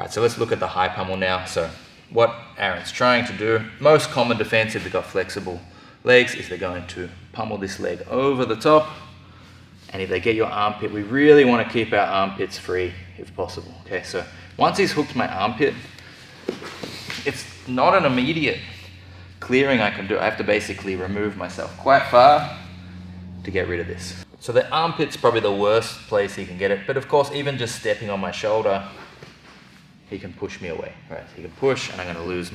Alright, so let's look at the high pummel now. So what Aaron's trying to do, most common defense if they've got flexible legs, is they're going to pummel this leg over the top. And if they get your armpit, we really want to keep our armpits free if possible. Okay, so once he's hooked my armpit, it's not an immediate clearing I can do. I have to basically remove myself quite far to get rid of this. So the armpit's probably the worst place he can get it, but of course even just stepping on my shoulder, he can push me away. Right? He can push, and I'm going to lose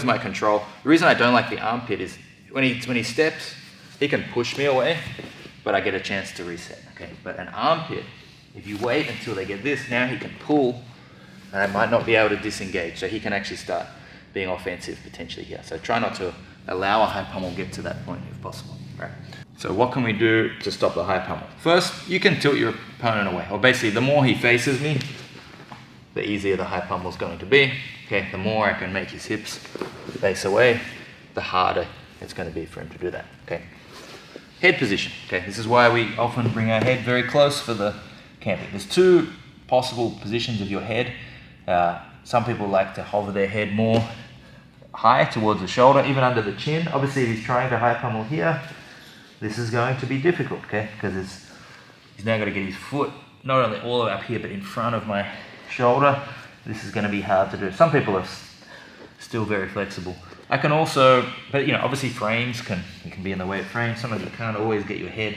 my control. The reason I don't like the armpit is when he steps, he can push me away, but I get a chance to reset. Okay, but an armpit, if you wait until they get this, now he can pull, and I might not be able to disengage. So he can actually start being offensive potentially here. So try not to allow a high pummel get to that point if possible. Right. So what can we do to stop the high pummel? First, you can tilt your opponent away. Or basically, the more he faces me, the easier the high pummel is going to be. Okay, the more I can make his hips face away, the harder it's going to be for him to do that. Okay. Head position. Okay, this is why we often bring our head very close for the camping. There's two possible positions of your head. Some people like to hover their head more high towards the shoulder, even under the chin. Obviously, if he's trying to high pummel here, this is going to be difficult, okay? Because he's now got to get his foot not only all the way up here, but in front of my shoulder. This is going to be hard to do. Some people are still very flexible. I can also, but obviously frames can be in the way of frames. Sometimes you can't always get your head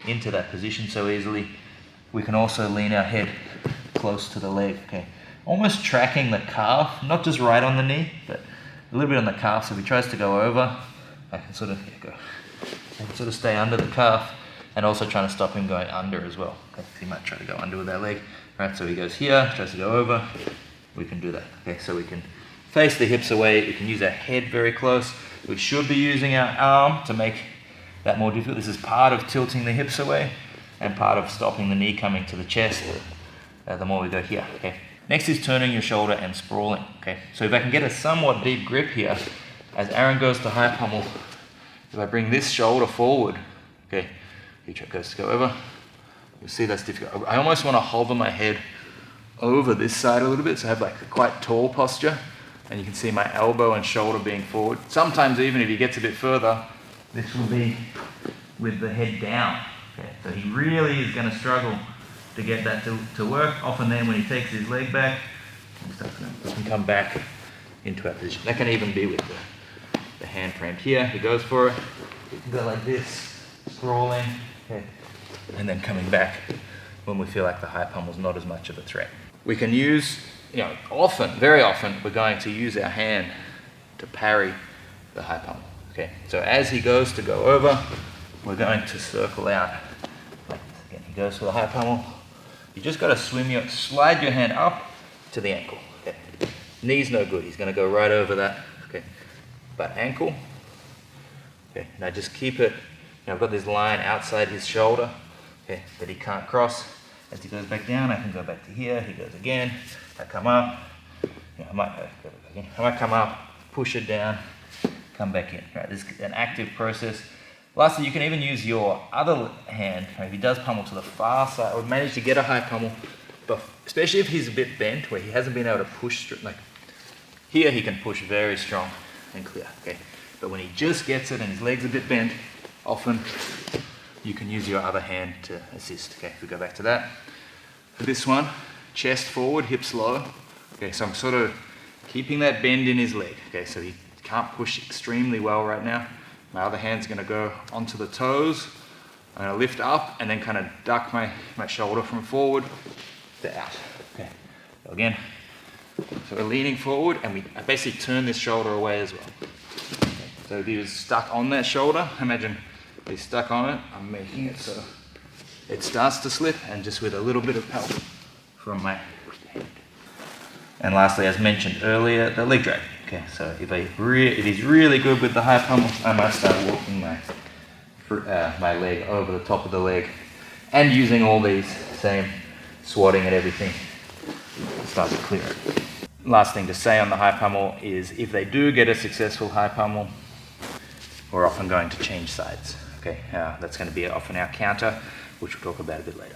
into that position so easily. We can also lean our head close to the leg, okay? Almost tracking the calf, not just right on the knee, but a little bit on the calf. So if he tries to go over, I can sort of stay under the calf, and also trying to stop him going under as well. Okay, so he might try to go under with that leg. Right, so he goes here, tries to go over. We can do that. Okay, so we can face the hips away. We can use our head very close. We should be using our arm to make that more difficult. This is part of tilting the hips away and part of stopping the knee coming to the chest. The more we go here. Okay. Next is turning your shoulder and sprawling. Okay, so if I can get a somewhat deep grip here, as Aaron goes to high pummel, if I bring this shoulder forward, okay, he goes to go over, you'll see that's difficult. I almost want to hover my head over this side a little bit, so I have like a quite tall posture, and you can see my elbow and shoulder being forward. Sometimes even if he gets a bit further, this will be with the head down. Okay, so he really is going to struggle to get that to work. Often then when he takes his leg back, we can come back into our position. That can even be with the hand framed here. He goes for it. We can go like this, sprawling, okay, and then coming back when we feel like the high pummel's not as much of a threat. We can use, very often, we're going to use our hand to parry the high pummel. Okay, so as he goes to go over, we're going to circle out like this. Again, he goes for the high pummel. You just got to slide your hand up to the ankle. Okay. Knee's no good. He's going to go right over that. Okay. But ankle. Okay. Now just keep it. I've got this line outside his shoulder. Okay. That he can't cross. As he goes back down, I can go back to here. He goes again. I come up. I might come up, push it down, come back in. Right. This is an active process. Lastly, you can even use your other hand. If he does pummel to the far side, or manage to get a high pummel, but especially if he's a bit bent, where he hasn't been able to push through, like here he can push very strong and clear. Okay, but when he just gets it and his leg's a bit bent, often you can use your other hand to assist. Okay, if we go back to that. For this one, chest forward, hips low. Okay, so I'm sort of keeping that bend in his leg. Okay, so he can't push extremely well right now. My other hand's going to go onto the toes. I'm going to lift up and then kind of duck my shoulder from forward to out. Okay. So again, so we're leaning forward, and I basically turn this shoulder away as well. Okay. So if he was stuck on that shoulder, imagine he's stuck on it. I'm making it so it starts to slip, and just with a little bit of help from my hand. And lastly, as mentioned earlier, the leg drag. Okay, so if he's really good with the high pummel, I might start walking my leg over the top of the leg, and using all these same swatting and everything to start to clear it. Last thing to say on the high pummel is if they do get a successful high pummel, we're often going to change sides. Okay, that's going to be often our counter, which we'll talk about a bit later.